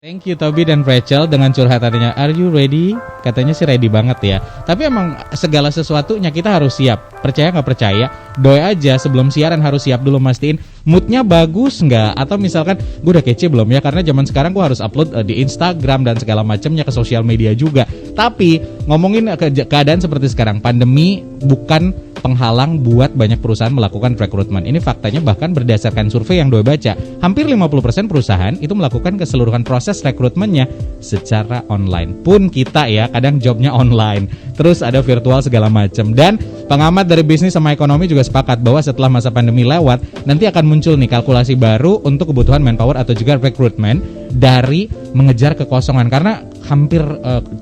Thank you Toby dan Rachel dengan curhatannya. Are you ready? Katanya sih ready banget ya. Tapi emang segala sesuatunya kita harus siap. Percaya nggak percaya, doi aja sebelum siaran harus siap dulu, mastiin moodnya bagus nggak. Atau misalkan gue udah kece belum ya, karena zaman sekarang gue harus upload di Instagram dan segala macamnya ke sosial media juga. Tapi ngomongin keadaan seperti sekarang, pandemi bukan penghalang buat banyak perusahaan melakukan rekrutmen. Ini faktanya, bahkan berdasarkan survei yang doi baca, hampir 50% perusahaan itu melakukan keseluruhan proses rekrutmennya secara online. Pun kita ya, kadang jobnya online, terus ada virtual segala macam. Dan pengamat dari bisnis sama ekonomi juga sepakat bahwa setelah masa pandemi lewat, nanti akan muncul nih kalkulasi baru untuk kebutuhan manpower atau juga rekrutmen dari mengejar kekosongan. Karena hampir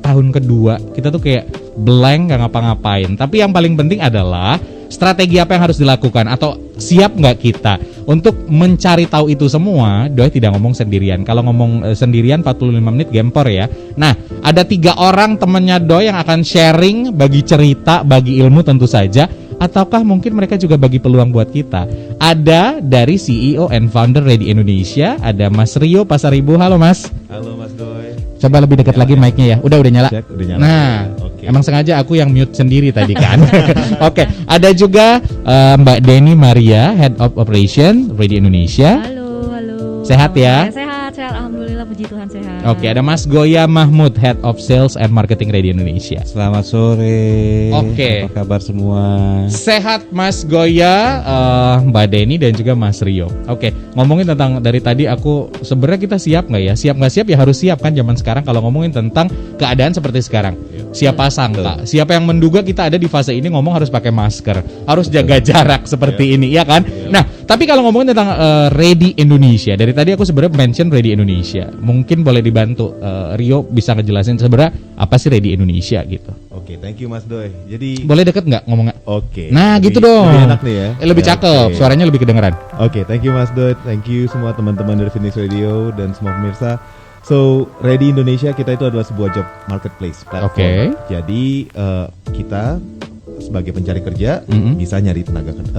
tahun kedua kita tuh kayak blank, gak ngapa-ngapain. Tapi yang paling penting adalah strategi apa yang harus dilakukan, atau siap nggak kita untuk mencari tahu itu semua. Doi tidak ngomong sendirian. Kalau ngomong sendirian 45 menit gempor ya. Nah, ada 3 orang temennya Doi yang akan sharing, bagi cerita, bagi ilmu tentu saja. Ataukah mungkin mereka juga bagi peluang buat kita. Ada dari CEO and Founder Ready Indonesia, ada Mas Rio Pasaribu. Halo Mas. Halo Mas Doi. Coba lebih dekat lagi mic-nya ya. Udah nyala. Cek, udah nyala. Nah, okay. Emang sengaja aku yang mute sendiri tadi kan. Oke, ada juga Mbak Denny Maria, Head of Operation Ready Indonesia. Halo. Sehat ya? Sehat. Alhamdulillah, puji Tuhan sehat. Oke, ada Mas Goya Mahmud, Head of Sales and Marketing Ready Indonesia. Selamat sore. Oke. Apa kabar semua? Sehat Mas Goya, Mbak Denny dan juga Mas Rio. Oke, ngomongin tentang dari tadi aku sebenarnya kita siap nggak ya? Siap nggak siap ya, harus siap kan zaman sekarang kalau ngomongin tentang keadaan seperti sekarang. Siapa sangka? Siapa yang menduga kita ada di fase ini ngomong harus pakai masker, harus jaga jarak seperti ini, ya kan? Nah, tapi kalau ngomongin tentang Ready Indonesia, dari tadi aku sebenarnya mention Ready Indonesia. Mungkin boleh dibantu Rio bisa ngejelasin sebenarnya apa sih Ready Indonesia gitu. Oke, thank you Mas Doi. Jadi boleh deket nggak ngomongnya? Oke. Nah, gitu dong. Lebih enak nih ya. Lebih cakep, suaranya lebih kedengeran. Oke, thank you Mas Doi. Thank you semua teman-teman dari Phoenix Radio dan semua pemirsa. So, Ready Indonesia kita itu adalah sebuah job marketplace platform. Oke. Jadi kita sebagai pencari kerja bisa nyari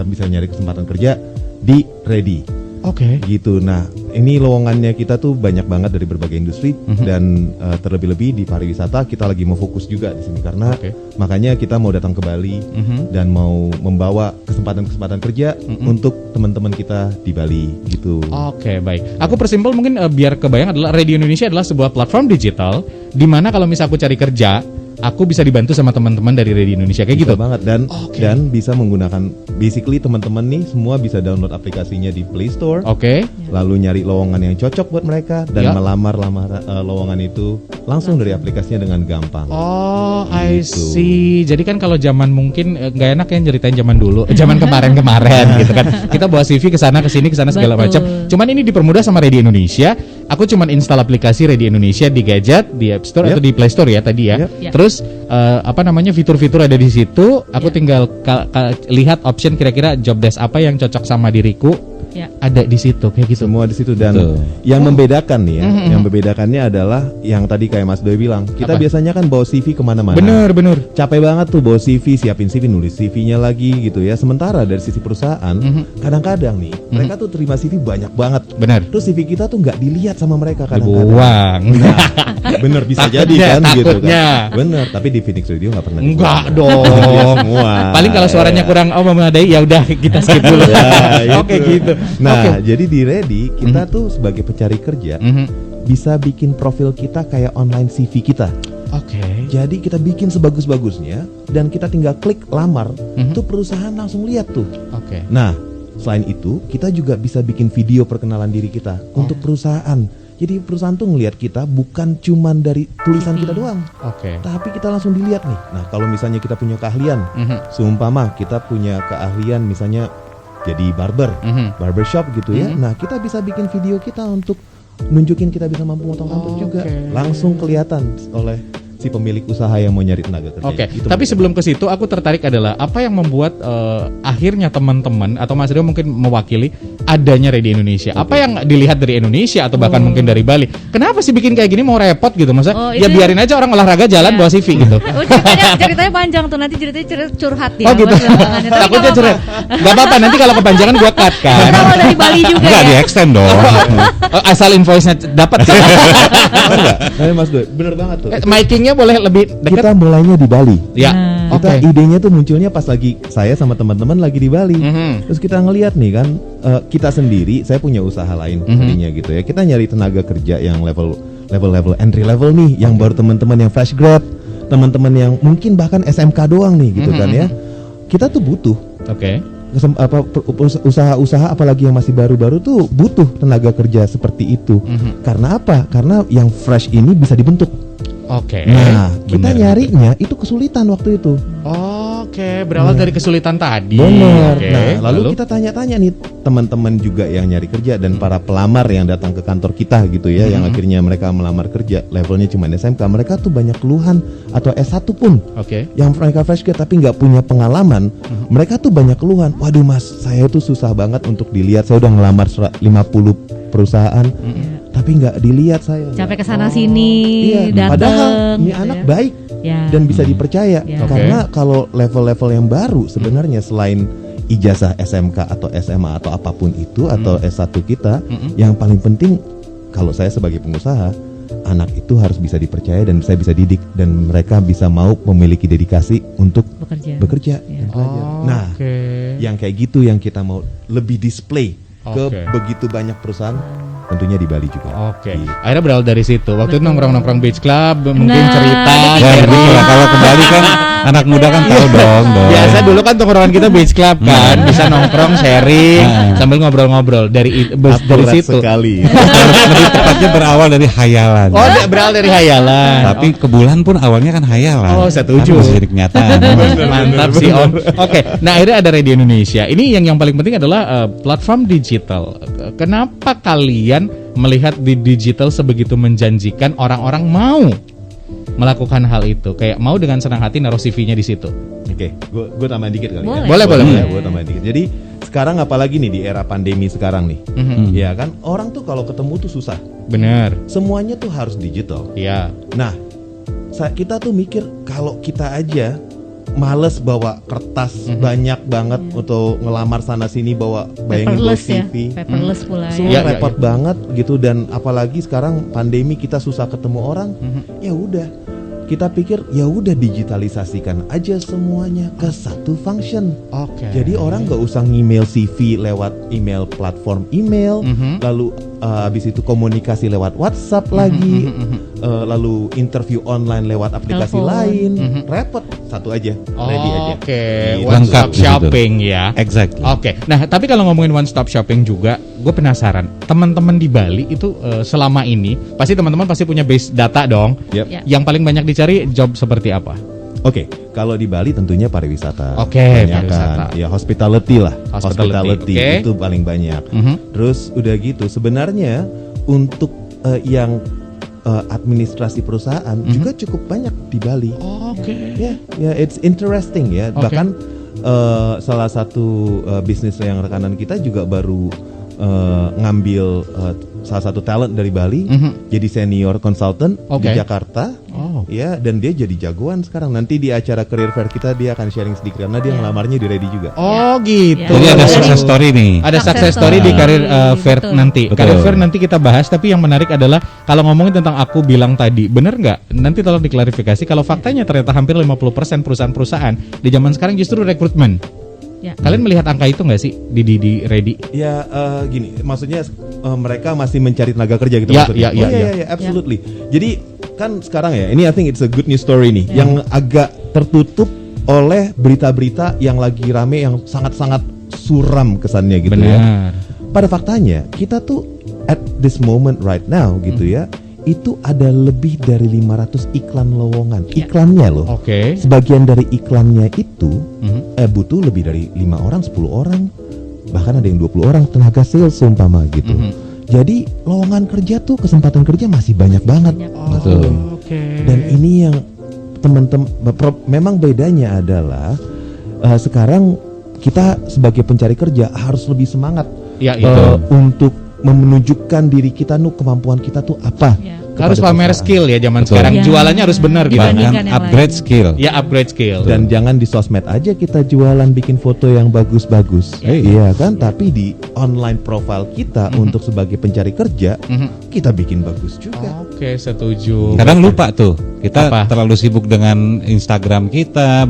bisa nyari kesempatan kerja di Ready. Oke. Gitu. Nah, ini lowongannya kita tuh banyak banget dari berbagai industri dan terlebih-lebih di pariwisata kita lagi mau fokus juga di sini karena makanya kita mau datang ke Bali dan mau membawa kesempatan-kesempatan kerja untuk teman-teman kita di Bali gitu. Oke, baik. Aku persimpel mungkin biar kebayang adalah Radio Indonesia adalah sebuah platform digital di mana kalau misal aku cari kerja, aku bisa dibantu sama teman-teman dari Radio Indonesia kayak bisa gitu banget dan bisa menggunakan basically teman-teman nih semua bisa download aplikasinya di Play Store. Oke. Lalu nyari lowongan yang cocok buat mereka dan melamar lowongan itu langsung dari aplikasinya dengan gampang. Oh, I see. Jadi kan kalau zaman mungkin nggak enak ya ceritain zaman dulu, zaman kemarin gitu kan. Kita bawa CV ke sana ke sini segala macam. Cuman ini dipermudah sama Radio Indonesia. Aku cuman install aplikasi Radio Indonesia di gadget, di App Store atau di Play Store ya tadi ya. Terus fitur-fitur ada di situ. Aku tinggal lihat option kira-kira job desk apa yang cocok sama diriku. Ada di situ kayak gitu. Semua di situ dan yang membedakan nih ya, yang membedakannya adalah yang tadi kayak Mas Doi bilang, kita biasanya kan bawa CV kemana-mana. Bener. Capek banget tuh bawa CV, siapin CV, nulis CV-nya lagi gitu ya. Sementara dari sisi perusahaan, kadang-kadang nih mereka tuh terima CV banyak banget. Bener. Terus CV kita tuh nggak dilihat sama mereka kadang-kadang. Dibuang. Bener bisa jadi kan gitu kan. Bener. Tapi di Phoenix Radio nggak pernah. Enggak dong. Semua. Paling kalau suaranya kurang memadai ya udah kita skip dulu. Oke gitu. Nah, jadi di Ready kita tuh sebagai pencari kerja bisa bikin profil kita kayak online CV kita. Oke. Jadi kita bikin sebagus-bagusnya dan kita tinggal klik lamar, tuh perusahaan langsung lihat tuh. Oke. Nah, selain itu kita juga bisa bikin video perkenalan diri kita untuk perusahaan. Jadi perusahaan tuh ngelihat kita bukan cuman dari tulisan kita doang. Oke. Tapi kita langsung dilihat nih. Nah, kalau misalnya kita punya keahlian, seumpama kita punya keahlian misalnya jadi barbershop gitu ya. Nah, kita bisa bikin video kita untuk nunjukin kita bisa mampu motong rambut juga. Langsung kelihatan oleh si pemilik usaha yang mau nyari tenaga kerja. Oke, tapi sebelum ke situ aku tertarik adalah apa yang membuat akhirnya teman-teman atau Mas Rio mungkin mewakili adanya Ready Indonesia. Apa yang dilihat dari Indonesia atau bahkan mungkin dari Bali? Kenapa sih bikin kayak gini mau repot gitu? Maksudnya ya biarin aja orang olahraga jalan bawa CV gitu. Ceritanya panjang tuh, nanti ceritanya curhat ya. Oh gitu. Takutnya curhat. Gak apa-apa, nanti kalau kepanjangan gua cut kan. Kalau dari Bali juga Enggak ya. di-extend dong. Asal invoice-nya dapat. enggak. Tapi Mas Doi, bener banget tuh. Mic-nya boleh lebih dekat. Kita mulainya di Bali. Ya. Kita idenya tuh munculnya pas lagi saya sama teman-teman lagi di Bali. Terus kita ngelihat nih kan, kita sendiri, saya punya usaha lain tadinya gitu ya. Kita nyari tenaga kerja yang level entry level nih, yang baru teman-teman yang fresh grad, teman-teman yang mungkin bahkan SMK doang nih gitu kan ya. Kita tuh butuh. Oke. Usaha-usaha apalagi yang masih baru-baru tuh butuh tenaga kerja seperti itu. Karena apa? Karena yang fresh ini bisa dibentuk. Oke. Nah, kita nyarinya itu kesulitan waktu itu. Oke, berawal dari kesulitan tadi. Benar. Oke. Nah, lalu kita tanya-tanya nih teman-teman juga yang nyari kerja dan para pelamar yang datang ke kantor kita gitu ya, yang akhirnya mereka melamar kerja levelnya cuma SMK, mereka tuh banyak keluhan atau S1 pun. Oke. Yang mereka fresh grad tapi nggak punya pengalaman, mereka tuh banyak keluhan. Waduh Mas, saya tuh susah banget untuk dilihat. Saya udah ngelamar 50 perusahaan, tapi nggak dilihat saya. Capek kesana sini, Iya. datang. Padahal ini gitu anak ya. baik dan bisa dipercaya. Ya. Karena kalau level-level yang baru sebenarnya selain ijazah SMK atau SMA atau apapun itu atau S1 kita, yang paling penting kalau saya sebagai pengusaha, anak itu harus bisa dipercaya dan saya bisa didik dan mereka bisa mau memiliki dedikasi untuk bekerja. Ya. dan belajar. Nah, yang kayak gitu yang kita mau lebih display ke begitu banyak perusahaan, tentunya di Bali juga. Oke. Akhirnya berawal dari situ. Waktu itu nongkrong-nongkrong beach club, mungkin cerita. Ya begitu lah, kalau ke Bali kan anak muda kan tahu dong. Biasa dulu kan tongkrongan kita beach club kan, bisa nongkrong, sharing, sambil ngobrol-ngobrol dari situ. Sekali. Lebih tepatnya berawal dari hayalan. Oh, berawal dari hayalan. Tapi ke bulan pun awalnya kan hayalan. Oh, setuju. Kan bisa jadi kenyataan. Mantap sih Om. Oke, nah akhirnya ada Radio Indonesia. Ini yang paling penting adalah platform digital. Kenapa kalian melihat di digital sebegitu menjanjikan orang-orang mau melakukan hal itu? Kayak mau dengan senang hati naruh CV-nya di situ. Oke, gue tambahin dikit kali ya. Boleh. Gue tambahin dikit. Jadi sekarang apalagi nih di era pandemi sekarang nih, ya kan orang tuh kalau ketemu tuh susah. Bener. Semuanya tuh harus digital. Iya. Nah, kita tuh mikir kalau kita aja males bawa kertas banyak banget untuk ngelamar sana sini, bawa bayangin bawa Paperless ya, CV, paperless pula semua ya. repot banget gitu. Dan apalagi sekarang pandemi kita susah ketemu orang, ya udah kita pikir ya udah digitalisasikan aja semuanya ke satu function. Oke. Jadi orang nggak usah ngemail CV lewat email platform email, lalu habis itu komunikasi lewat WhatsApp lagi, lalu interview online lewat aplikasi Telepon. lain, repot, satu aja, ready aja. Oke, Gitu. one Lengkap stop di situ. shopping ya. Exactly. Oke, nah tapi kalau ngomongin one stop shopping juga, gue penasaran, teman-teman di Bali itu selama ini pasti teman-teman pasti punya base data dong. Yep. Ya. Yang paling banyak dicari job seperti apa? Oke, kalau di Bali tentunya pariwisata. Oke, Banyak pariwisata. kan. Ya hospitality lah. Hospitality, oke. Itu paling banyak. Terus udah gitu, sebenarnya untuk yang administrasi perusahaan juga cukup banyak di Bali. Oke. Ya, it's interesting ya. Oke. Bahkan salah satu bisnis yang rekanan kita juga baru ngambil salah satu talent dari Bali, jadi senior consultant di Oke. Jakarta. Ya, dan dia jadi jagoan sekarang. Nanti di acara career fair kita dia akan sharing sedikit karena dia ngelamarnya di Ready juga. Oh gitu. Jadi ada success story nih. Ada success Success story di story. karir fair Betul. nanti. Betul. Karir fair nanti kita bahas. Tapi yang menarik adalah kalau ngomongin tentang aku bilang tadi, bener nggak? Nanti tolong diklarifikasi. Kalau faktanya ternyata hampir 50% perusahaan-perusahaan di zaman sekarang justru rekrutmen. Ya. Kalian melihat angka itu nggak sih di Ready? Ya gini, maksudnya mereka masih mencari tenaga kerja gitu Ya, maksudnya. ya, Oh, iya, absolutely. Jadi kan sekarang ya, ini I think it's a good news story nih, yang agak tertutup oleh berita-berita yang lagi rame yang sangat-sangat suram kesannya gitu ya. Benar. Pada faktanya kita tuh at this moment right now gitu ya, itu ada lebih dari 500 iklan lowongan. Iklannya loh. Oke. Sebagian dari iklannya itu butuh lebih dari 5 orang, 10 orang, bahkan ada yang 20 orang tenaga sales seumpama gitu. Jadi lowongan kerja tuh, kesempatan kerja masih banyak banget. Banyak. Betul. Oke. Dan ini yang teman-teman memang bedanya adalah sekarang kita sebagai pencari kerja harus lebih semangat Ya, itu. untuk menunjukkan diri kita, kemampuan kita tuh apa. Ya. Harus kepada pamer perusahaan. skill ya zaman Betul. sekarang. Ya. Jualannya harus benar gitu. Dibanding- Bahkan Bandingkan yang upgrade lain. skill. Ya, upgrade skill. Dan jangan di sosmed aja kita jualan bikin foto yang bagus-bagus, iya kan? Tapi di online profile kita untuk sebagai pencari kerja, kita bikin bagus juga. Oke, setuju. Kadang lupa tuh, kita Apa? terlalu sibuk dengan Instagram kita,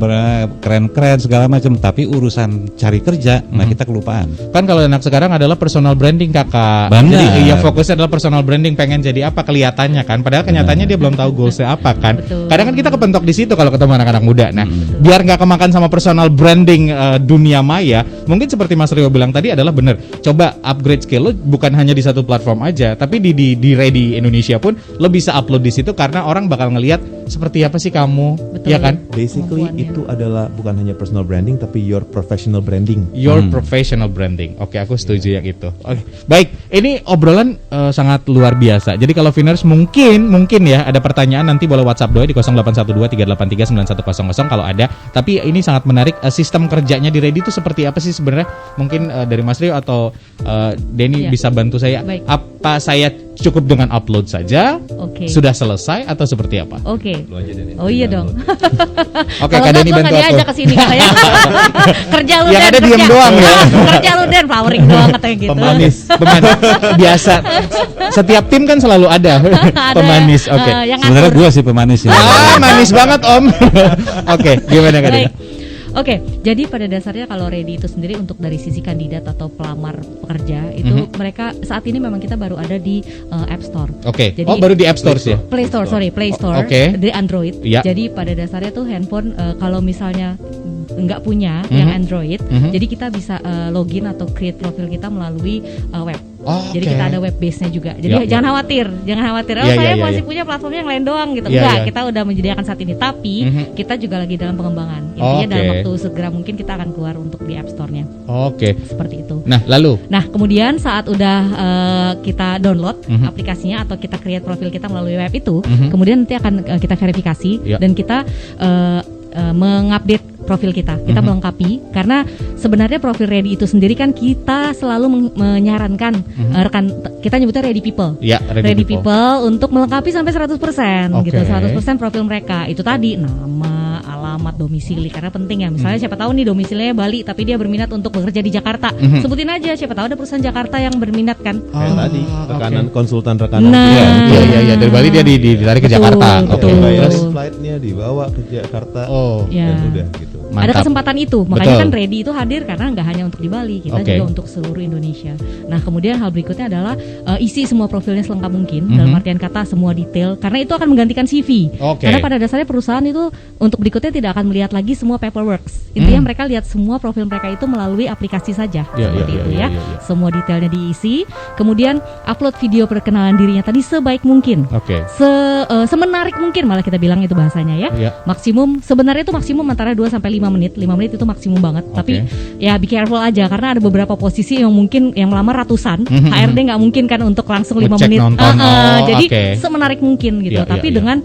keren-keren segala macam, tapi urusan cari kerja, nah kita kelupaan. Kan kalau anak sekarang adalah personal branding, Kakak. Benar. Jadi iya, fokusnya adalah personal branding, pengen jadi apa kelihatannya kan. Padahal kenyataannya dia belum tahu goalsnya apa kan. Betul. Kadang kan kita kepentok di situ kalau ketemu anak-anak muda. Nah, biar nggak kemakan sama personal branding dunia maya, mungkin seperti Mas Rio bilang tadi adalah benar. Coba upgrade skill lo bukan hanya di satu platform aja, tapi di Ready Indonesia pun lo bisa upload di situ karena orang bakal ngelihat seperti apa sih kamu, Betul. ya kan? Basically Kemampuannya. itu adalah bukan hanya personal branding tapi your professional branding. Your professional branding. Oke, aku setuju yang itu. Oke, baik. Ini obrolan sangat luar biasa. Jadi kalau Viners mungkin ya ada pertanyaan nanti boleh WhatsApp Doi di 0812-383-9100 kalau ada. Tapi ini sangat menarik. Sistem kerjanya di Ready itu seperti apa sih sebenarnya? Mungkin dari Mas Rio atau Denny Iya. bisa bantu saya. Baik. Apa saya cukup dengan upload saja? Oke. Sudah selesai atau seperti apa? Oke. Oh iya dong. Oke, Kalau Kak enggak Denny gua bantu nggak aku. diajak ke sini katanya. Kerja lu Yang Dan, ada diem kerja. doang ya. Kerja lu Dan, flowering doang katanya gitu. Pemanis. Pemanis. Biasa. Setiap tim kan selalu ada Ada, pemanis. Oke. yang Sebenarnya ngatur. gue sih pemanis ya. Manis banget Om. Oke, gimana Kak Denny? Baik. Oke, jadi pada dasarnya kalau Ready itu sendiri untuk dari sisi kandidat atau pelamar pekerja itu mereka saat ini memang kita baru ada di App Store. Oke. Jadi- Oh, baru di App Store sih ya? Play Store, Play Store Oke. di Android. Iya. Jadi pada dasarnya tuh handphone kalau misalnya nggak punya yang Android, jadi kita bisa login atau create profil kita melalui web. Oh, Jadi oke. kita ada web base-nya juga. Jadi Ya. jangan khawatir. Oh, Ya, saya ya, masih ya. punya platform yang lain doang gitu. Ya, Enggak, ya. kita udah menyediakan saat ini. Tapi kita juga lagi dalam pengembangan. Intinya Oke. dalam waktu segera mungkin kita akan keluar untuk di App Store-nya. Oke. Seperti itu. Nah, lalu Nah, kemudian saat udah kita download aplikasinya atau kita create profil kita melalui web itu, kemudian nanti akan kita verifikasi Ya. dan kita mengupdate profil kita melengkapi karena sebenarnya profil Ready itu sendiri kan kita selalu menyarankan rekan kita nyebutnya Ready People. ya Ready people untuk melengkapi sampai 100% Oke. gitu. 100% profil mereka. Itu tadi nama, alamat, domisili karena penting ya. Misalnya siapa tahu nih domisilinya Bali tapi dia berminat untuk bekerja di Jakarta. Sebutin aja siapa tahu ada perusahaan Jakarta yang berminat kan. Kayak tadi rekanan oke. konsultan rekanan. Nah. Iya dari Bali dia ditarik ke Betul, Jakarta. betul. Oke. Bayar Terus flightnya dibawa ke Jakarta oh, Ya. dan udah gitu. Ada mantap. kesempatan itu, makanya Betul. kan Ready itu hadir karena nggak hanya untuk di Bali, kita Oke. juga untuk seluruh Indonesia. Nah kemudian hal berikutnya adalah isi semua profilnya selengkap mungkin, dalam artian kata semua detail, karena itu akan menggantikan CV. Oke. Karena pada dasarnya perusahaan itu untuk berikutnya tidak akan melihat lagi semua paperwork. Intinya mereka lihat semua profil mereka itu melalui aplikasi saja, Ya, seperti ya, itu ya, ya. ya, ya. Semua detailnya diisi, kemudian upload video perkenalan dirinya tadi sebaik mungkin. Oke. Semenarik mungkin malah kita bilang itu bahasanya ya. Ya. Maksimum sebenarnya itu maksimum antara 2 sampai 5 menit. 5 menit itu maksimum banget. Tapi ya be careful aja karena ada beberapa posisi yang mungkin yang melamar ratusan. HRD nggak mungkin kan untuk langsung 5 Ngecek menit. nonton. Oh, Jadi oke. semenarik mungkin gitu. Ya, Tapi ya, ya.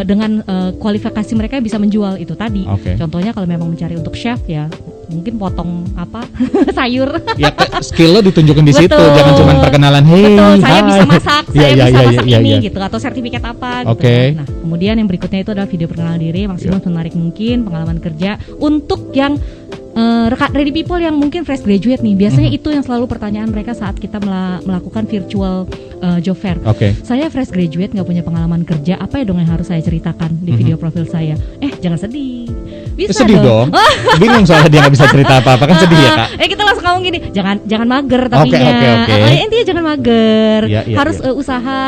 dengan kualifikasi mereka yang bisa menjual itu tadi. Oke. Contohnya kalau memang mencari untuk chef ya mungkin potong apa sayur. Ya skill lo ditunjukin di situ, Betul. jangan cuma perkenalan. Hey, Betul, saya hai. bisa masak, Ya, saya ya, bisa ya, masak ya, ini ya. gitu atau sertifikat apa gitu. Oke. Nah, kemudian yang berikutnya itu adalah video perkenalan diri maksimal menarik mungkin, pengalaman kerja untuk yang ready people yang mungkin fresh graduate nih. Biasanya itu yang selalu pertanyaan mereka saat kita melakukan virtual job fair. Oke. Saya fresh graduate nggak punya pengalaman kerja, apa ya dong yang harus saya ceritakan di video profil saya? Jangan sedih. Bisa Sedih dong. Bingung soalnya dia nggak bisa cerita apa-apa kan sedih ya Kak. Kita langsung ngomong gini, jangan mager tapinya. Oke. Intinya jangan mager. Ya, ya, Harus ya. usaha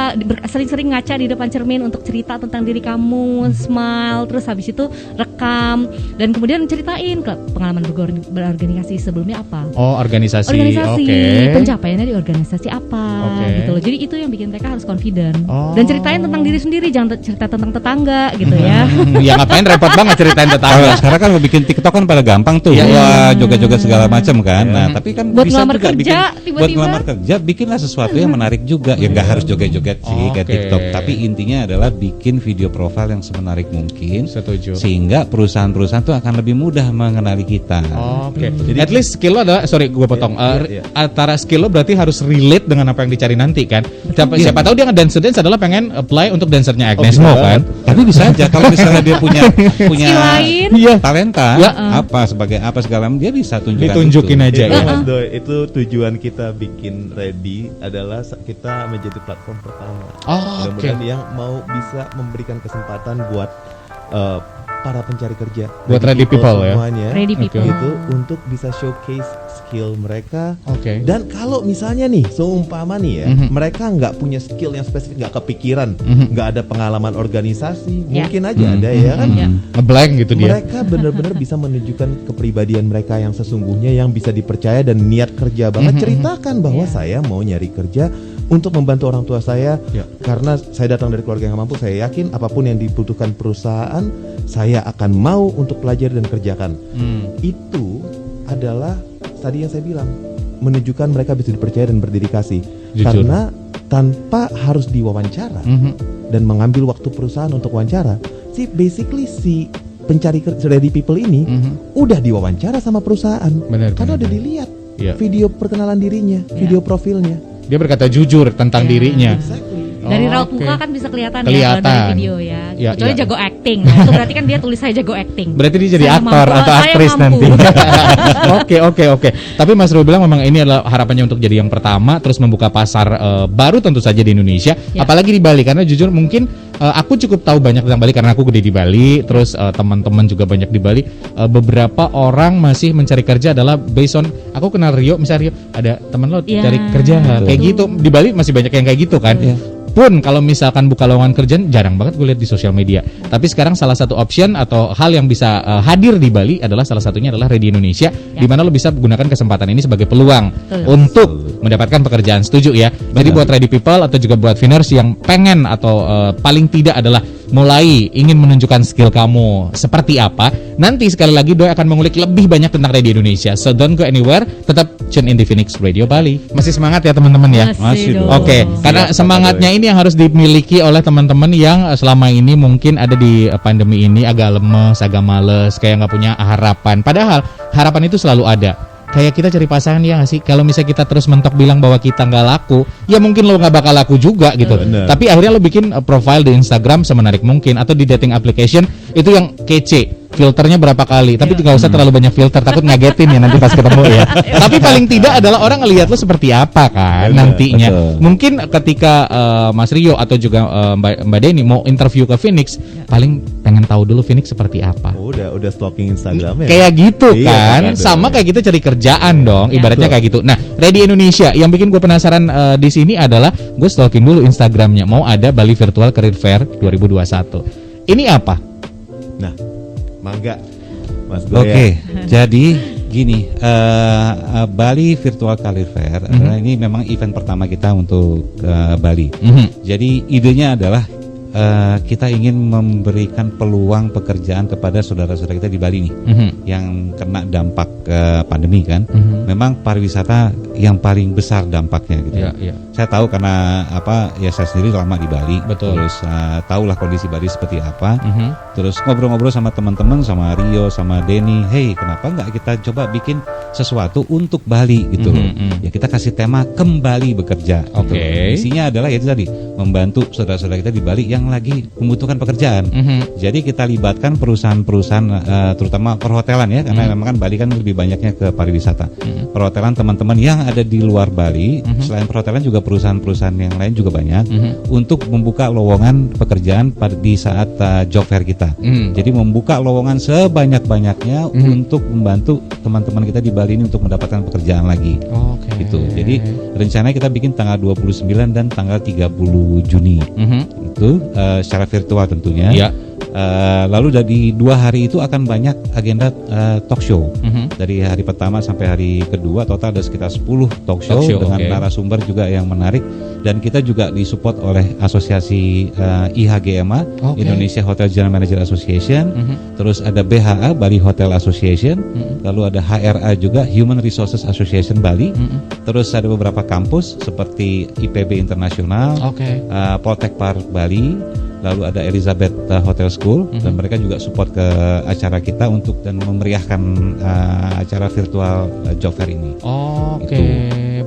sering-sering ngaca di depan cermin untuk cerita tentang diri kamu, smile, terus habis itu rekam dan kemudian ceritain ke pengalaman berorganisasi sebelumnya apa. Oh, organisasi. Organisasi, Oke. pencapaiannya di organisasi apa Oke. gitu loh. Jadi Jadi itu yang bikin mereka harus confident. Oh. Dan ceritain tentang diri sendiri, jangan cerita tentang tetangga gitu ya. Ya ngapain repot banget ceritain Kalau tetangga. sekarang kan bikin TikTok kan pada gampang tuh, Iya. wah joget-joget segala macam kan. Nah tapi kan Buat bisa ngelamar juga kerja, bikin, buat tiba-tiba. ngelamar kerja, bikinlah sesuatu yang menarik juga. Ya nggak harus joget-joget sih kayak Oke. TikTok, tapi intinya adalah bikin video profile yang semenarik mungkin, Setuju. sehingga perusahaan-perusahaan tuh akan lebih mudah mengenali kita. Oke. Jadi- At least skill lo adalah, sorry gue potong. Iya, iya. Antara skill lo berarti harus relate dengan apa yang dicari nanti kan. Siapa tahu dia ngedance adalah pengen apply untuk dancernya Agnes bisa Mo kan. banget. Tapi bisa aja kalau misalnya dia punya Skill lain. Iya. talenta, Ya. apa sebagai apa segala macam, dia bisa tunjukkan. Ditunjukin itu. aja Itu ya. Mas Doi, itu tujuan kita bikin Ready adalah kita menjadi platform pertama. Oh, oke. Mudah-mudahan yang mau bisa memberikan kesempatan buat para pencari kerja, Buat ready people ya? semuanya, Ready Oke. people. itu untuk bisa showcase skill mereka. Oke. Dan kalau misalnya nih, seumpama nih ya, mereka nggak punya skill yang spesifik, nggak kepikiran, nggak ada pengalaman organisasi, Ya. mungkin aja ada ya kan. Ya. Ngeblank gitu dia. Mereka benar-benar bisa menunjukkan kepribadian mereka yang sesungguhnya, yang bisa dipercaya dan niat kerja banget. Ceritakan bahwa Ya. saya mau nyari kerja untuk membantu orang tua saya, Ya. karena saya datang dari keluarga yang mampu. Saya yakin apapun yang dibutuhkan perusahaan, saya akan mau untuk pelajari dan kerjakan. Itu adalah tadi yang saya bilang, menunjukkan mereka bisa dipercaya dan berdedikasi. Jujur. Karena tanpa harus diwawancara dan mengambil waktu perusahaan untuk wawancara, basically si pencari kerja ready people ini udah diwawancara sama perusahaan. Benar, Karena benar, udah benar. dilihat Iya. video perkenalan dirinya, video profilnya. Dia berkata jujur tentang Ya. dirinya. Dari Oh, raut oke. muka kan bisa kelihatan, ya Kelihatan. kalau dari video ya. Ya, Kecuali ya. jago acting. Nah, itu berarti kan dia tulis saya jago acting. Berarti dia jadi Saya aktor mampu, atau saya aktris mampu. nanti. Oke. Tapi Mas Rul bilang memang ini adalah harapannya untuk jadi yang pertama, terus membuka pasar baru tentu saja di Indonesia, Ya. apalagi di Bali. Karena jujur mungkin aku cukup tahu banyak tentang Bali karena aku gede di Bali, terus teman-teman juga banyak di Bali. Beberapa orang masih mencari kerja adalah based on, aku kenal Rio, misalnya Rio, ada teman lo Ya, cari kerja kayak betul. gitu. Di Bali masih banyak yang kayak gitu kan. Pun kalau misalkan buka lowongan kerjaan jarang banget gue lihat di sosial media. Tapi sekarang salah satu option atau hal yang bisa hadir di Bali adalah salah satunya adalah Ready Indonesia, di mana lo bisa gunakan kesempatan ini sebagai peluang Betul. untuk mendapatkan pekerjaan. Setuju ya? Jadi buat ready people atau juga buat Finers yang pengen atau paling tidak adalah mulai ingin menunjukkan skill kamu seperti apa, nanti sekali lagi Doi akan mengulik lebih banyak tentang Ready Indonesia. So don't go anywhere, tetap tune in di Phoenix Radio Bali. Masih semangat ya teman-teman ya? Masih dong. Oke, karena semangatnya ini yang harus dimiliki oleh teman-teman yang selama ini mungkin ada di pandemi ini agak lemes, agak males, kayak nggak punya harapan. Padahal harapan itu selalu ada. Kayak kita cari pasangan ya nggak sih? Kalau misalnya kita terus mentok bilang bahwa kita nggak laku, ya mungkin lo nggak bakal laku juga gitu. Bener. Tapi akhirnya lo bikin profile di Instagram semenarik mungkin atau di dating application itu yang kece. Filternya berapa kali, tapi nggak usah terlalu banyak filter, takut ngagetin ya nanti pas ketemu ya. Tapi paling tidak adalah orang ngelihat lo seperti apa kan Betul, nantinya. betul. Mungkin ketika Mas Rio atau juga Mbak Denny mau interview ke Phoenix, paling pengen tahu dulu Phoenix seperti apa. Oh, udah stalking Instagramnya. Kayak gitu Iya, kan, ada. sama kayak kita cari kerjaan dong, ibaratnya Betul. kayak gitu. Nah, Ready Indonesia yang bikin gue penasaran di sini adalah gue stalking dulu Instagramnya, mau ada Bali Virtual Career Fair 2021. Ini apa? Nah, mangga Mas Goya. Oke, jadi gini, Bali Virtual Career Fair adalah ini memang event pertama kita untuk Bali. Jadi idenya adalah kita ingin memberikan peluang pekerjaan kepada saudara-saudara kita di Bali nih, yang kena dampak pandemi kan. Memang pariwisata yang paling besar dampaknya gitu. Iya, iya. Saya tahu karena apa ya, saya sendiri lama di Bali, Betul. terus tahulah kondisi Bali seperti apa. Terus ngobrol-ngobrol sama teman-teman, sama Rio, sama Denny, hey kenapa nggak kita coba bikin sesuatu untuk Bali gitu loh. Ya kita kasih tema kembali bekerja. Oke. Gitu. Isinya adalah ya itu tadi, membantu saudara-saudara kita di Bali yang lagi membutuhkan pekerjaan. Jadi kita libatkan perusahaan-perusahaan terutama perhotelan ya, karena memang kan Bali kan lebih banyaknya ke pariwisata. Perhotelan teman-teman yang ada di luar Bali, selain perhotelan juga perusahaan-perusahaan yang lain juga banyak, untuk membuka lowongan pekerjaan di saat job fair kita. Jadi membuka lowongan sebanyak-banyaknya untuk membantu teman-teman kita di Bali ini untuk mendapatkan pekerjaan lagi. Oke. Gitu. Jadi rencananya kita bikin tanggal 29 dan tanggal 30 Juni. Itu secara virtual tentunya. Iya. Lalu dari 2 hari itu akan banyak agenda talk show. Dari hari pertama sampai hari kedua total ada sekitar 10 talk show dengan narasumber juga yang menarik, dan kita juga disupport oleh asosiasi IHGMA, Indonesia Hotel General Manager Association, terus ada BHA, Bali Hotel Association, lalu ada HRA juga, Human Resources Association Bali, terus ada beberapa kampus seperti IPB Internasional, Poltek Park Bali, lalu ada Elizabeth Hotel School, dan mereka juga support ke acara kita untuk dan memeriahkan acara virtual job fair ini.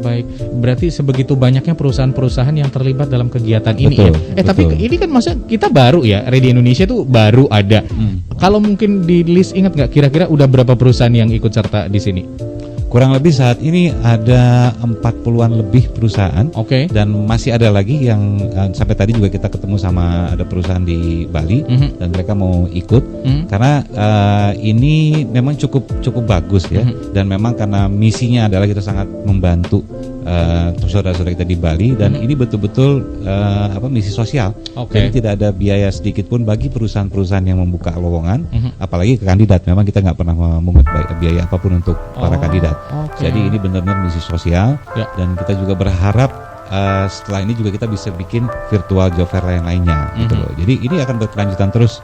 Baik. Berarti sebegitu banyaknya perusahaan-perusahaan yang terlibat dalam kegiatan ini ya. Tapi ini kan masa kita baru ya, Ready Indonesia tuh baru ada. Kalau mungkin di list, ingat nggak kira-kira udah berapa perusahaan yang ikut serta di sini? Kurang lebih saat ini ada 40-an lebih perusahaan, dan masih ada lagi yang sampai tadi juga kita ketemu sama ada perusahaan di Bali, dan mereka mau ikut karena ini memang cukup bagus ya, dan memang karena misinya adalah kita sangat membantu saudara-saudara kita di Bali, dan ini betul-betul misi sosial. Jadi tidak ada biaya sedikit pun bagi perusahaan-perusahaan yang membuka lowongan, apalagi ke kandidat. Memang kita nggak pernah memungut biaya apapun untuk para kandidat. Jadi ini benar-benar misi sosial, dan kita juga berharap setelah ini juga kita bisa bikin virtual job fair yang lainnya gitu loh. Jadi ini akan berkelanjutan terus,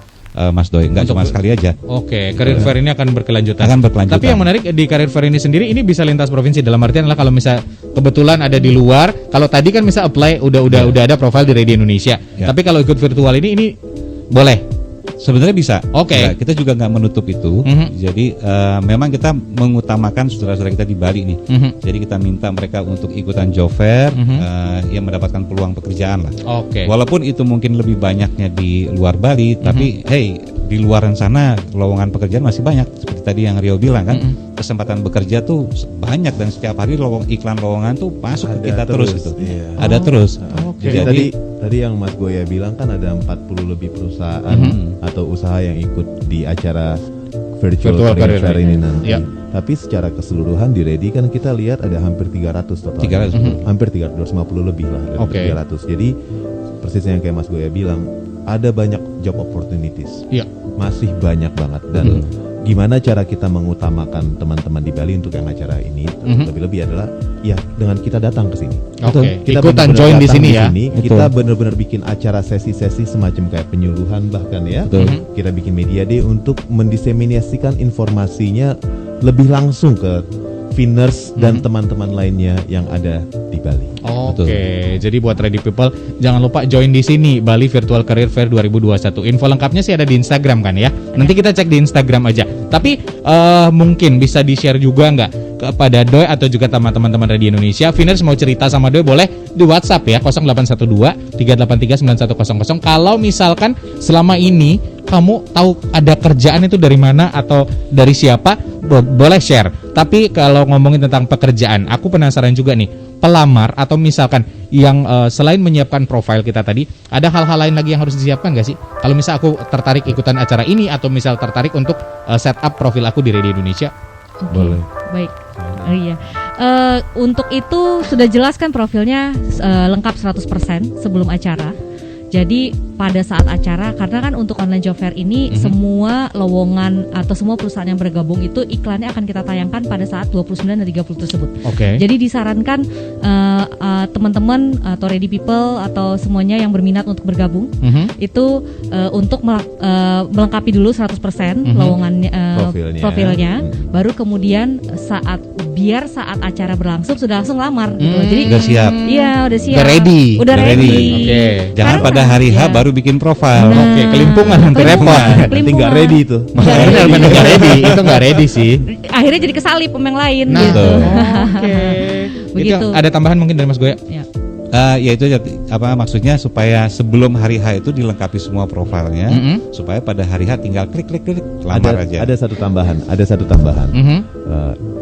Mas Doi, nggak cuma sekali aja. Career fair ini akan berkelanjutan. Tapi yang menarik di career fair ini sendiri, ini bisa lintas provinsi, dalam artian adalah kalau misal kebetulan ada di luar, kalau tadi kan misal apply udah ada profile di Ready Indonesia. Tapi kalau ikut virtual ini boleh. Sebenarnya bisa. Ya, kita juga nggak menutup itu. Jadi memang kita mengutamakan saudara-saudara kita di Bali nih. Jadi kita minta mereka untuk ikutan job fair, yang mendapatkan peluang pekerjaan lah. Walaupun itu mungkin lebih banyaknya di luar Bali, tapi hey, di luar sana lowongan pekerjaan masih banyak. Seperti tadi yang Rio bilang kan, kesempatan bekerja tuh banyak, dan setiap hari iklan lowongan tuh masuk ke kita terus gitu. Ada terus. Jadi tadi yang Mas Goya bilang kan ada 40 lebih perusahaan atau usaha yang ikut di acara virtual career fair ini nanti. Tapi secara keseluruhan di Ready kan kita lihat ada hampir 300 total. Hampir 350 lebih lah dari 300. Jadi persis yang kayak Mas Goya bilang, ada banyak job opportunities. Masih banyak banget, dan gimana cara kita mengutamakan teman-teman di Bali untuk yang acara ini lebih-lebih adalah ya dengan kita datang ke sini. Kita ikutan join di sini ya. Kita benar-benar bikin acara sesi-sesi semacam kayak penyuluhan bahkan ya. Kita bikin media day untuk mendiseminasikan informasinya lebih langsung ke Finners dan teman-teman lainnya yang ada di Bali. Jadi buat Ready People jangan lupa join di sini, Bali Virtual Career Fair 2021. Info lengkapnya sih ada di Instagram kan ya. Nanti kita cek di Instagram aja. Tapi mungkin bisa di-share juga nggak kepada Doi atau juga teman-teman Ready Indonesia. Finners mau cerita sama Doi boleh di WhatsApp ya, 0812 383 9100. Kalau misalkan selama ini kamu tahu ada kerjaan itu dari mana atau dari siapa, boleh share. Tapi kalau ngomongin tentang pekerjaan, aku penasaran juga nih, pelamar atau misalkan yang selain menyiapkan profil kita tadi, ada hal-hal lain lagi yang harus disiapkan nggak sih? Kalau misal aku tertarik ikutan acara ini atau misal tertarik untuk setup profil aku di Ready Indonesia, boleh. Baik. Untuk itu sudah jelaskan profilnya lengkap 100% sebelum acara. Jadi pada saat acara, karena kan untuk online job fair ini semua lowongan atau semua perusahaan yang bergabung itu iklannya akan kita tayangkan pada saat 29 dan 30 tersebut. Jadi disarankan teman-teman atau Ready People atau semuanya yang berminat untuk bergabung itu untuk melengkapi dulu 100% lowongan profilnya. Baru kemudian saat acara berlangsung sudah langsung lamar gitu. Jadi udah siap. Iya, udah siap. Udah ready. Jangan pada hari H baru bikin profil. Kelimpungan nanti repot. Nanti nggak ready itu. Nggak ready. Itu nggak ready sih. Akhirnya jadi kesalip yang lain gitu. gitu. Begitu. Ada tambahan mungkin dari Mas Goya? Ya itu apa maksudnya, supaya sebelum hari H itu dilengkapi semua profilnya, supaya pada hari H tinggal klik lamar aja. Ada satu tambahan.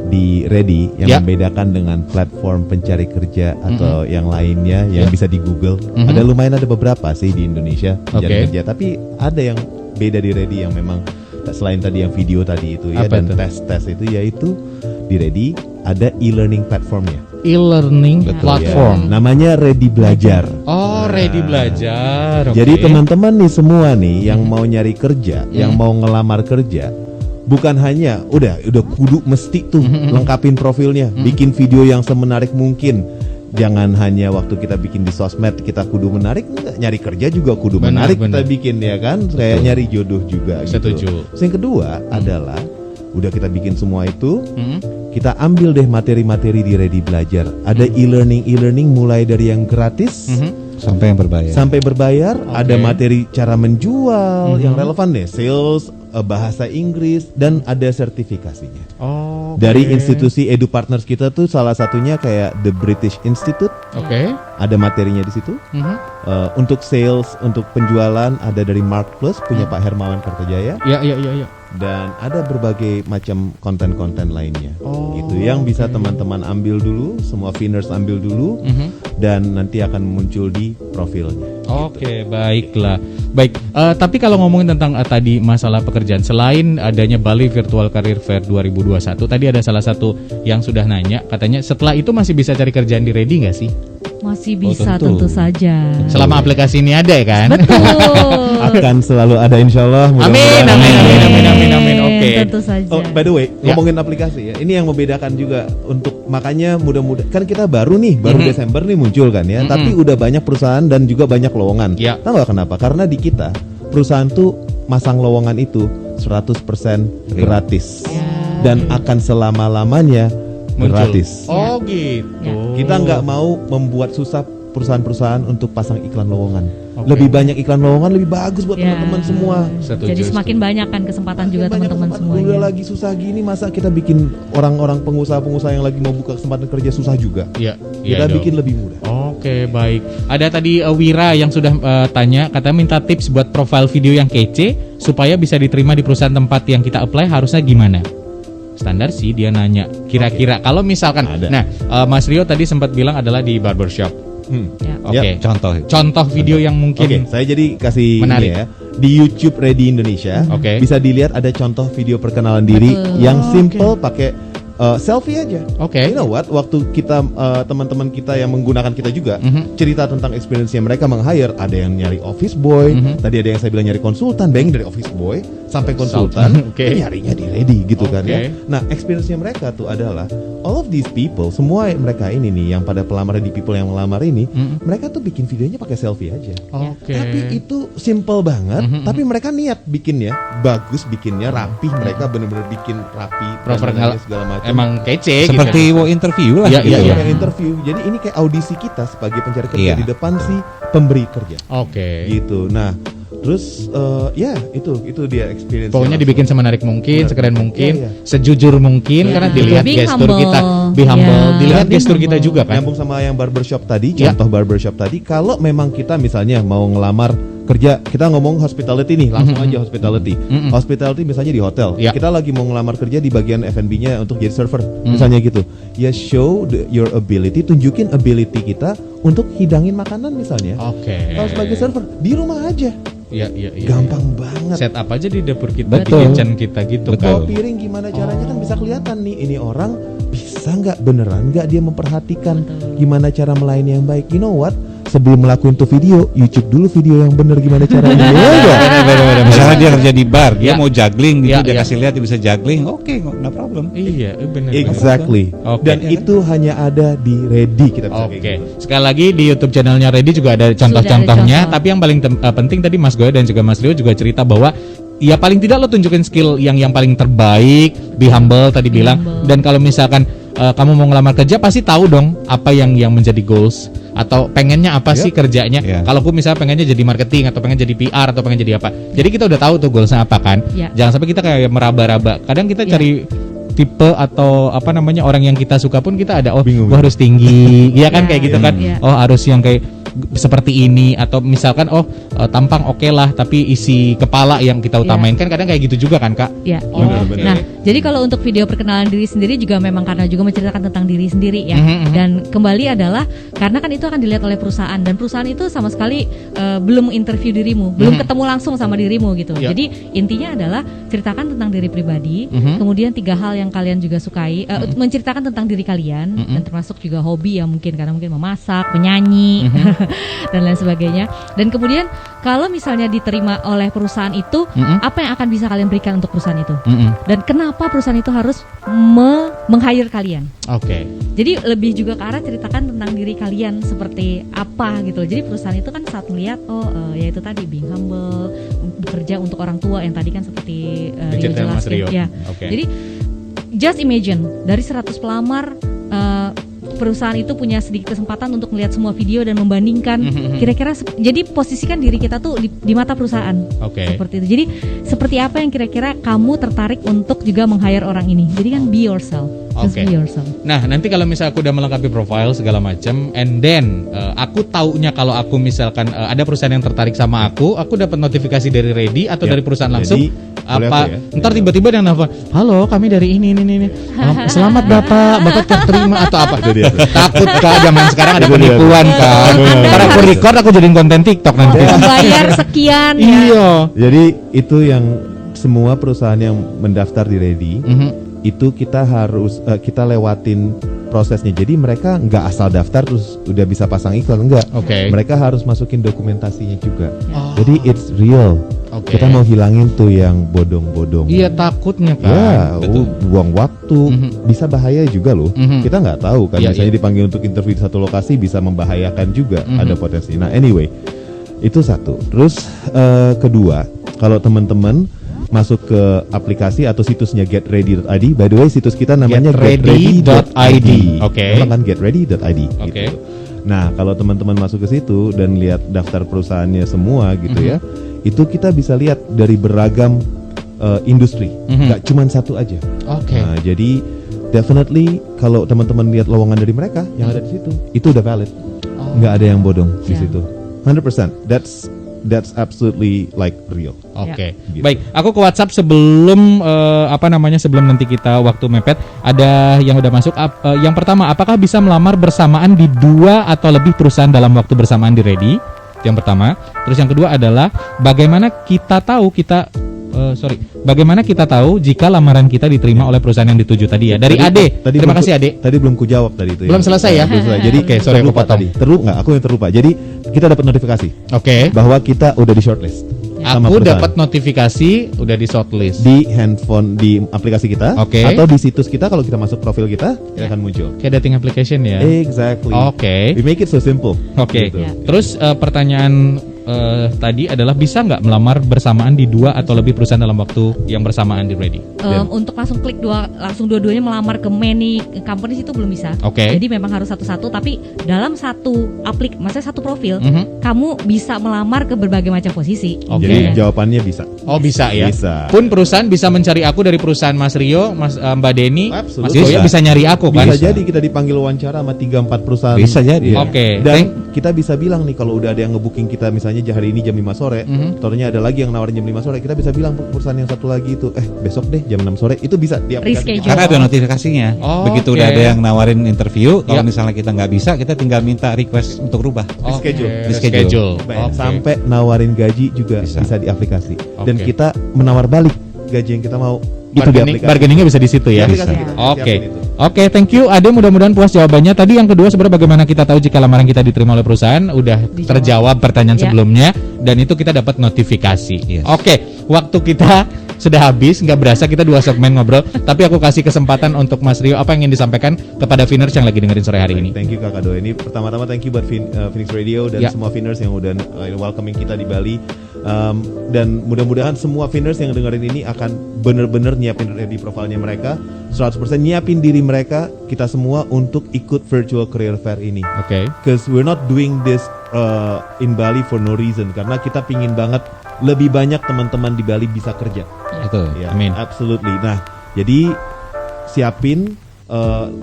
Di Ready yang membedakan dengan platform pencari kerja atau yang lainnya yang bisa di Google. Ada beberapa sih di Indonesia pencari kerja, tapi ada yang beda di Ready yang memang selain tadi yang video tadi itu ya, dan tes itu, yaitu di Ready ada e-learning platformnya. E-learning Betul, platform. Namanya Ready Belajar. Oh, Ready Belajar. Oke. Jadi teman-teman nih semua nih yang mau nyari kerja, yang mau ngelamar kerja, bukan hanya udah kudu mesti tuh lengkapin profilnya, bikin video yang semenarik mungkin. Jangan hanya waktu kita bikin di sosmed kita kudu menarik, enggak, nyari kerja juga kudu Benar, menarik benar. kita bikin ya kan, kayak nyari jodoh juga. Setuju. Gitu. Terus yang kedua adalah udah kita bikin semua itu, Hmm? kita ambil deh materi-materi di Ready Belajar. Ada e-learning mulai dari yang gratis Sampai yang berbayar. sampai berbayar. Ada materi cara menjual yang Mhm. relevan deh, sales, bahasa Inggris, dan ada sertifikasinya. Oh. Dari institusi edu partners kita tuh salah satunya kayak The British Institute, Oke. ada materinya di situ. Mhm. Untuk sales, untuk penjualan ada dari Mark Plus punya Pak Hermawan Kartajaya, Ya. dan ada berbagai macam konten-konten lainnya. Oh, Itu yang bisa teman-teman ambil dulu, semua Finners ambil dulu, dan nanti akan muncul di profilnya. Oke, baiklah. Baik, tapi kalau ngomongin tentang tadi masalah pekerjaan, selain adanya Bali Virtual Career Fair 2021, tadi ada salah satu yang sudah nanya, katanya setelah itu masih bisa cari kerjaan di Ready nggak sih? Masih bisa, tentu. tentu saja. Selama aplikasi ini ada ya kan? Betul. Akan selalu ada insya Allah. Amin. Oke. Tentu saja. Oh, by the way, Ya. ngomongin aplikasi ya, ini yang membedakan juga untuk makanya mudah-mudahan kan kita baru Desember nih muncul kan ya, tapi udah banyak perusahaan dan juga banyak lowongan. Ya. Tahu nggak kenapa? Karena di kita perusahaan tuh masang lowongan itu 100% gratis dan akan selama-lamanya gratis. Oh gitu. Kita nggak mau membuat susah perusahaan-perusahaan untuk pasang iklan lowongan. Oke. Lebih banyak iklan lowongan lebih bagus buat Ya. teman-teman semua. Setuju, Jadi semakin banyak kan kesempatan juga Banyak teman-teman kesempatan. semuanya. Udah lagi susah gini, masa kita bikin orang-orang pengusaha-pengusaha yang lagi mau buka kesempatan kerja susah juga. Iya. Kita bikin lebih mudah. Oke, baik. Ada tadi Wira yang sudah tanya, katanya minta tips buat profil video yang kece supaya bisa diterima di perusahaan tempat yang kita apply, harusnya gimana? Standar sih dia nanya. Kira-kira kalau misalkan, Ada. nah Mas Rio tadi sempat bilang adalah di barbershop. Ya. Oke. Contoh. Video yang mungkin. Oke, saya jadi kasih Menarik. ini ya. Di YouTube Ready Indonesia, Oke. bisa dilihat ada contoh video perkenalan diri yang simple pakai selfie aja. Oke. You know what? Waktu kita teman-teman kita yang menggunakan kita juga cerita tentang experience-nya mereka meng-hire, ada yang nyari office boy, tadi ada yang saya bilang nyari konsultan, bayangin dari office boy sampai konsultan, Oke. nyarinya di Ready gitu kan Oke. ya. Nah, experience-nya mereka tuh adalah all of these people, semua mereka ini nih yang pada pelamar Ready people yang melamar ini, mereka tuh bikin videonya pakai selfie aja. Oke. Tapi itu simple banget, tapi mereka niat bikinnya bagus, bikinnya rapih, mereka bener-bener bikin rapi, Profesional. dandanannya segala macam. Emang kece Seperti gitu. wow interview lah. Iya, gitu. iya, iya. Kayak interview. Jadi ini kayak audisi kita sebagai pencari kerja Iya. di depan si pemberi kerja. Oke. Gitu. Nah, terus ya itu dia experience. Pokoknya dibikin semenarik mungkin, Benar. sekeren mungkin, Iya, sejujur mungkin, Iya. karena dilihat Being gestur humble. kita, be humble, Iya. dilihat Being gestur kita humble. juga kan. Nyambung sama yang barbershop tadi, Ya. contoh barbershop tadi, kalau memang kita misalnya mau ngelamar kerja, kita ngomong hospitality nih, langsung aja hospitality. Hospitality misalnya di hotel. Ya. Kita lagi mau ngelamar kerja di bagian F&B-nya untuk jadi server, misalnya gitu. Ya show your ability, tunjukin ability kita untuk hidangin makanan misalnya. Oke. Kalau sebagai server di rumah aja, Iya. gampang banget. Set up aja di dapur kita, di Betul. kitchen kita gitu Bawa kan. piring gimana caranya kan bisa kelihatan nih, ini orang bisa nggak, beneran nggak dia memperhatikan gimana cara melayani yang baik. You know what? Sebelum melakukan tuh video, YouTube dulu video yang bener gimana caranya. Iya nggak? Misalnya dia kerja di bar, dia Ya. mau juggling gitu, Ya, dia ya. kasih lihat dia bisa juggling, oke, no problem. Iya, benar. Exactly. Oke. Dan itu hanya ada di Ready, kita bisa Oke, kayak gitu. sekali lagi di YouTube channelnya Ready juga ada contoh-contohnya. contoh. Tapi yang paling penting tadi Mas Goya dan juga Mas Rio juga cerita bahwa ya paling tidak lo tunjukin skill yang paling terbaik, be humble tadi bilang. humble. Dan kalau misalkan kamu mau ngelamar kerja pasti tahu dong apa yang menjadi goals atau pengennya apa sih kerjanya. Yeah. Kalau aku misalnya pengennya jadi marketing atau pengen jadi PR atau pengen jadi apa. Jadi kita udah tahu tuh goalsnya apa kan. Yeah. Jangan sampai kita kayak meraba-raba. Kadang kita Yeah. cari tipe atau apa namanya orang yang kita suka pun kita ada Bingung. gua harus tinggi, ya kan Yeah. kayak gitu kan. Yeah. Oh harus yang kayak seperti ini atau misalkan tampang oke lah tapi isi kepala yang kita utamain kan kadang kayak gitu juga kan Kak. Ya. Benar-benar. Nah, Jadi kalau untuk video perkenalan diri sendiri juga memang karena juga menceritakan tentang diri sendiri ya. Dan kembali adalah karena kan itu akan dilihat oleh perusahaan dan perusahaan itu sama sekali belum interview dirimu, belum ketemu langsung sama dirimu gitu. Jadi intinya adalah ceritakan tentang diri pribadi, kemudian 3 hal yang kalian juga sukai, menceritakan tentang diri kalian dan termasuk juga hobi ya mungkin karena mungkin memasak, menyanyi dan lain sebagainya. Dan kemudian kalau misalnya diterima oleh perusahaan itu, apa yang akan bisa kalian berikan untuk perusahaan itu? Dan kenapa perusahaan itu harus meng-hire kalian? Oke. Jadi lebih juga ke arah ceritakan tentang diri kalian seperti apa gitu. Jadi perusahaan itu kan saat melihat ya itu tadi being humble, bekerja untuk orang tua yang tadi kan seperti Rio jelaskan. Ya. Jadi just imagine dari 100 pelamar perusahaan itu punya sedikit kesempatan untuk melihat semua video dan membandingkan kira-kira jadi posisikan diri kita tuh di mata perusahaan. Seperti itu. Jadi seperti apa yang kira-kira kamu tertarik untuk juga meng-hire orang ini. Jadi kan be yourself. Just be yourself. Nah, nanti kalau misalnya aku udah melengkapi profile segala macam and then aku taunya kalau aku misalkan ada perusahaan yang tertarik sama aku dapat notifikasi dari Ready atau dari perusahaan langsung. Apa ntar tiba-tiba yang nelfon, halo kami dari ini. Selamat bapak terterima atau apa? Takut Kak, zaman sekarang ada penipuan Kak. Karena aku record aku jadiin konten TikTok nanti. Bayar sekian ya. Iya. Jadi itu yang semua perusahaan yang mendaftar di Ready itu kita harus kita lewatin prosesnya. Jadi mereka nggak asal daftar terus udah bisa pasang iklan, enggak. Mereka harus masukin dokumentasinya juga. Jadi it's real. Kita mau hilangin tuh yang bodong-bodong. Iya, takutnya kan. Ya, buang waktu, bisa bahaya juga loh. Kita nggak tahu kan. Misalnya dipanggil untuk interview di satu lokasi bisa membahayakan juga. Ada potensi. Nah, anyway, itu satu. Terus kedua, kalau teman-teman masuk ke aplikasi atau situsnya getready.id. By the way, situs kita namanya getready.id. Kan getready.id. Gitu. Nah, kalau teman-teman masuk ke situ dan lihat daftar perusahaannya semua gitu ya, itu kita bisa lihat dari beragam industri, nggak cuma satu aja. Nah, jadi definitely kalau teman-teman lihat lowongan dari mereka yang ada di situ, itu udah valid, nggak ada yang bodong di situ. 100%. That's absolutely like real. Gitu. Baik, aku ke WhatsApp sebelum sebelum nanti kita waktu mepet. Ada yang udah masuk. Yang pertama, apakah bisa melamar bersamaan di 2 atau lebih perusahaan dalam waktu bersamaan di Ready? Itu yang pertama. Terus yang kedua adalah bagaimana kita tahu jika lamaran kita diterima oleh perusahaan yang dituju tadi ya. Dari Ade. Terima kasih Ade. Tadi belum kujawab tadi itu. Belum selesai ya? Belum selesai. Jadi sorry aku potong. Aku yang terlupa. Jadi kita dapat notifikasi. Bahwa kita udah di shortlist. Aku dapat notifikasi udah di shortlist di handphone, di aplikasi kita, atau di situs kita. Kalau kita masuk profil kita akan muncul. Kayak dating application ya. Exactly. We make it so simple. Gitu. Terus pertanyaan tadi adalah bisa nggak melamar bersamaan di 2 atau lebih perusahaan dalam waktu yang bersamaan di Ready? Untuk langsung klik dua-duanya melamar ke many companies itu belum bisa. Jadi memang harus satu-satu. Tapi dalam satu maksudnya satu profil, kamu bisa melamar ke berbagai macam posisi. Jadi jawabannya bisa. Bisa ya. Bisa. Pun perusahaan bisa mencari aku dari perusahaan Mas Rio, Mbak Deni, Mas Goya bisa nyari aku kan? Bisa jadi kita dipanggil wawancara sama 3-4 perusahaan. Bisa jadi. Dan kita bisa bilang nih kalau udah ada yang ngebooking kita misalnya hari ini jam 5 sore, ternyata ada lagi yang nawarin jam 5 sore, kita bisa bilang perusahaan yang satu lagi itu besok deh jam 6 sore, itu bisa di aplikasi. Karena ada notifikasinya. Begitu udah ada yang nawarin interview, kalau misalnya kita nggak bisa, kita tinggal minta request untuk rubah. Di schedule. Sampai nawarin gaji juga bisa di aplikasi. Dan kita menawar balik gaji yang kita mau. Bargainingnya bisa di situ ya. Oke, thank you Ade, mudah-mudahan puas jawabannya. Tadi yang kedua sebenarnya bagaimana kita tahu jika lamaran kita diterima oleh perusahaan, udah terjawab pertanyaan sebelumnya dan itu kita dapat notifikasi. Oke, waktu kita sudah habis, nggak berasa kita 2 segmen ngobrol. Tapi aku kasih kesempatan untuk Mas Rio, apa yang ingin disampaikan kepada Finners yang lagi dengerin sore hari ini? Thank you Kakak Do. Ini pertama-tama thank you buat Phoenix Radio dan semua Finners yang udah welcoming kita di Bali. Dan mudah-mudahan semua Finners yang dengerin ini akan bener-bener nyiapin di profilnya mereka 100% nyiapin diri mereka, kita semua untuk ikut virtual career fair ini. Because we're not doing this in Bali for no reason, karena kita pingin banget lebih banyak teman-teman di Bali bisa kerja. Amin. Absolutely. Nah, jadi siapin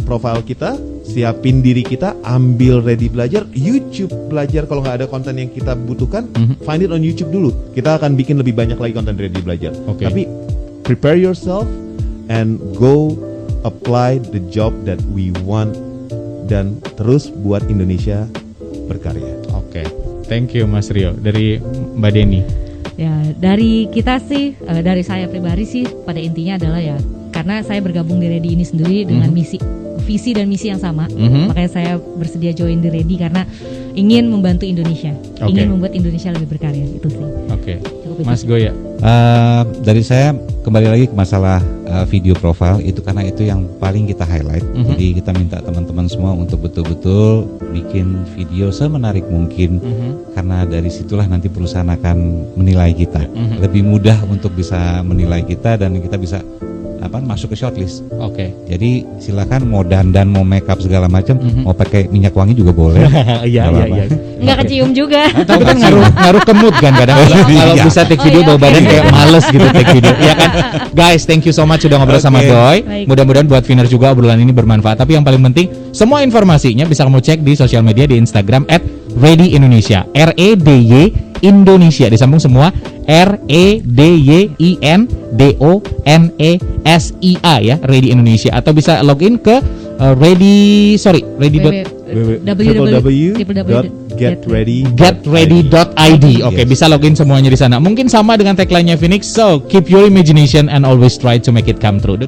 profile kita, siapin diri kita, ambil Ready belajar, YouTube belajar. Kalau nggak ada konten yang kita butuhkan, find it on YouTube dulu. Kita akan bikin lebih banyak lagi konten Ready belajar. Tapi prepare yourself and go apply the job that we want dan terus buat Indonesia berkarya. Oke. Thank you Mas Rio. Dari Mbak Deni. Ya, dari kita sih, dari saya pribadi sih, pada intinya adalah ya, karena saya bergabung di Ready ini sendiri dengan visi dan misi yang sama, makanya saya bersedia join di Ready karena ingin membantu Indonesia, ingin membuat Indonesia lebih berkarya, itu sih. Oke. Mas Goya. Dari saya kembali lagi ke masalah video profile itu, karena itu yang paling kita highlight. Jadi kita minta teman-teman semua untuk betul-betul bikin video semenarik mungkin, karena dari situlah nanti perusahaan akan menilai kita. Lebih mudah untuk bisa menilai kita dan kita bisa masuk ke shortlist. Oke. Jadi silakan mau dandan, mau make up segala macam, mau pakai minyak wangi juga boleh. Iya. Nggak kecium juga. Tapi kan ngaruh ke mood kan kadang kalau bisa take video bawa badan kayak males gitu take video. Iya kan? Guys, thank you so much sudah ngobrol sama Doi. Mudah-mudahan buat Viner juga obrolan ini bermanfaat. Tapi yang paling penting, semua informasinya bisa kamu cek di sosial media di Instagram @ReadyIndonesia. REDY Indonesia disambung semua, REDYINDONESIA ya, Ready Indonesia. Atau bisa login ke www.getready.id. Oke, bisa login semuanya di sana. Mungkin sama dengan tagline-nya Phoenix. So, keep your imagination and always try to make it come true.